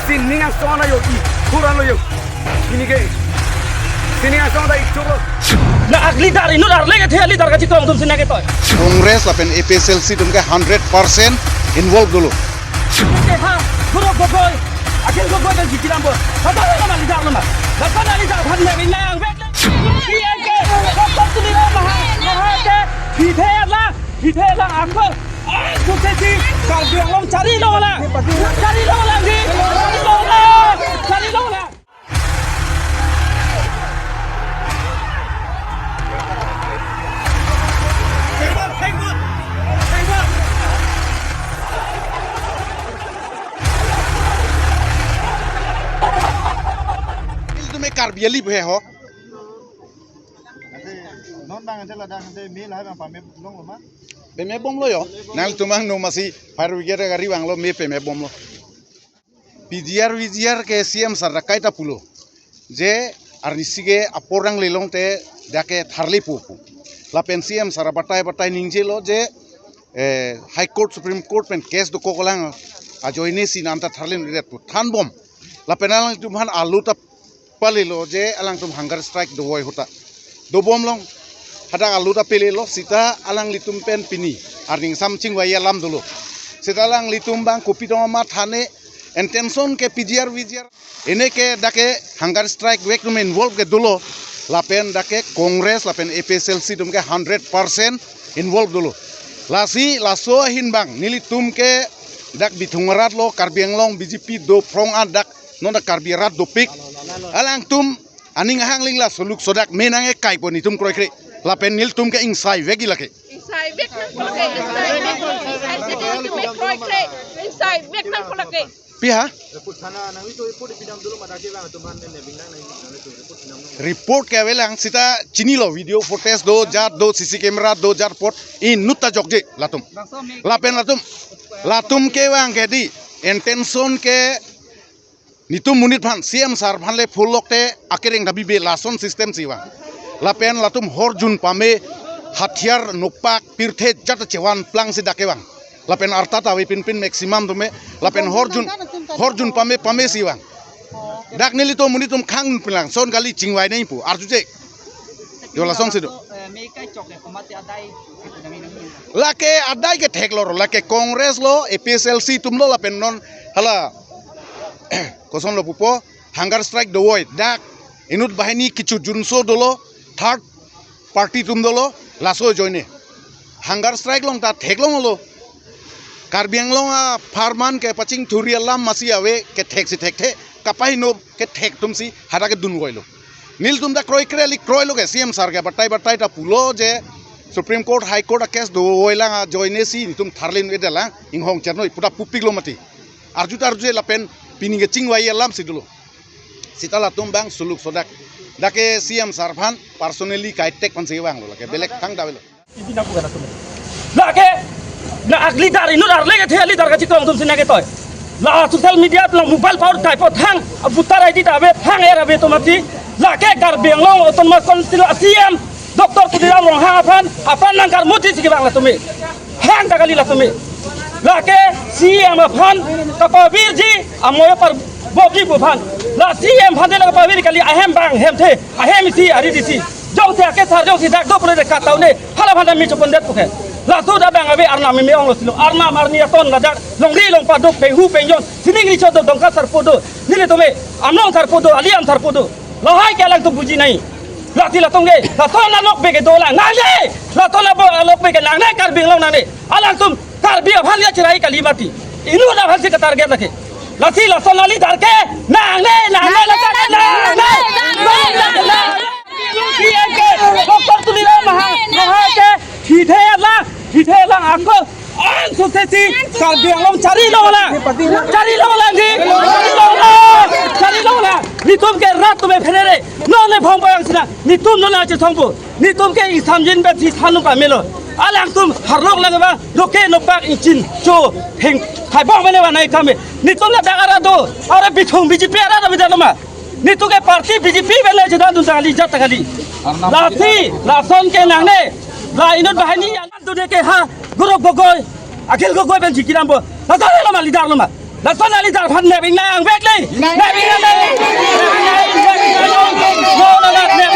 Sini yang sana yo, kurang lo yo. Sini ke, sini yang sana itu lo. Na agli dar inu dar lege the ali dar ka chitong tum sina ke toy. Congress lapen APSLC tumke 100% involved dulu. Ke ha guru bogoy. Akhir bogoy dan jikiram bo. Hata la mali dar lama. Dapat ali dar bhan me binang wek. PNK doktor tu ni maha ke hithe la akho. Ai sukses kal biang long cari lo la. Cari lo la ni. Cari lo la. Itu me karbiali bhe ho. Non bang ante la dang ante mi la bang pame long lo ma. Peme bom lo yo. Nal tumang no masi fire brigade gari bang lo me peme bom lo. PGR ke CM sarrakai ta pulo. Je arnisige aporang lelong te dake tharli pupu. La pen CM sarabatai ningje lo je High Court Supreme Court pen case do kokolang ajoine sinanta tharlin ret pu than bom. La penalang tumhan alu ta palilo je alang tum hunger strike do woi hota. Do bom long hada alu ta pelelo sita alang litum pen pini arning samching waya lam dulu. Sita alang litum bang kopi dong ma thane intention ke PGR ini ke dake hunger strike wek tum involve ke dulu. Lapen dake Congress lapen APSLC tum ke 100% involve dulu. Lasi laso hin bang nili tum ke dak bitungarat lo karbiang long BJP do prong adak non dak karbiarat do pik alang tum aning hang ling la soluk sodak menang e kai poni tum kroi kre lapen nil tum ke insai vegi lake insai vek nang kolake insai vek tu me kroi kre insai vek nang kolake piha Report sana nang itu report pinam dulu ma dake bang tuman ne binglang nang itu report pinam. report ke velang sita chini lo video footage do jat do CC camera do jat pot in nutta jokje latum lapen latum ke wang ke di intention ke nitum munit bhan CM sar bhan le fulok te akereng dabi be lason system siwa lapen latum horjun pame hathiar nokpak pirthe jat chewan plang si dake bang lapen arta ta we pin maximum tume lapen horjun pame siwa dak nili to munitum khang plang son gali chingwai nei pu arjuje yo lason sido lake adai ke thek lor lake Congress lo APSLC tum lo lapen non hala koson lo pupo hunger strike do woi dak inut bahini kichu junso dolo third party tum dolo laso joine hunger strike long ta thek long lo karbiang long farman ke paching thurialam masi awe ke thek si thek the kapai no ke thek tum si hada ke dun goilo nil tum da kroi kreli kroi lo ke CM sar ke batai ta pulo je Supreme Court High Court case do oila joine si tum tharlin edela inghong chernoi puta pupik lo mati arju lapen pininge chingwai alam sidulo sitala tumbang suluk sodak dake CM Sarvan personally kaitek panse wang lo lake belek thang dawelo Ibina ku kana tum lake na agli dar inu dar lege the ali dar ka chitong tum sina ke toy la social media la mobile power type thang butar id ta be thang era be tomati lake kar benglong oton ma konsil CM doktor kudiram rong hapan nangkar muti sigi bang la tumi hang ta kali la tumi lake CM aphan kapabir ji amoy par bogi buphan la CM phande la kapabir kali ahem bang hem the ahem si ari disi jong se ke sar jong si dak do pore ka taune hala phanda mi chopon det pukhe la tu da bang abe arna mi ong lo silo arna marni aton la dak longri long pa dok pehu penjon sining ri chodo dongka sar podo nile tome amnong sar podo aliam sar podo la hai ke lang tu buji nai la ti la tongge la ton la lok be ke dola nale la ton la lok be ke nang ne kar bing long nane alang tum kar bi bhal ya chirai kali mati inu da bhal se ka target lake la ti la son la li dar ke nang ne la doktor tu ni maha ke hithe la akho an sukses kar biang long cari lo la ni cari lo la ni tum ke rat tu me phere no ne phong bayang sina ni tum no la che thongpo ni tum ke samjin be thi thanu pa melo alang tum harlok la ba loke no pak inchin cho heng hai bong mele wa nai kame ni tum la dagara do are bithong BJP ara da bidalo ma ni tu ke parti BJP bele jeda dun tali jat kali la son ke nang ne la inut bahani alan tu de ke ha guru bogoy akhil ko ben jikiram bo la ta la ma lidar lo ma la ta na lidar phan ne bing na ang vek le ne bing na no na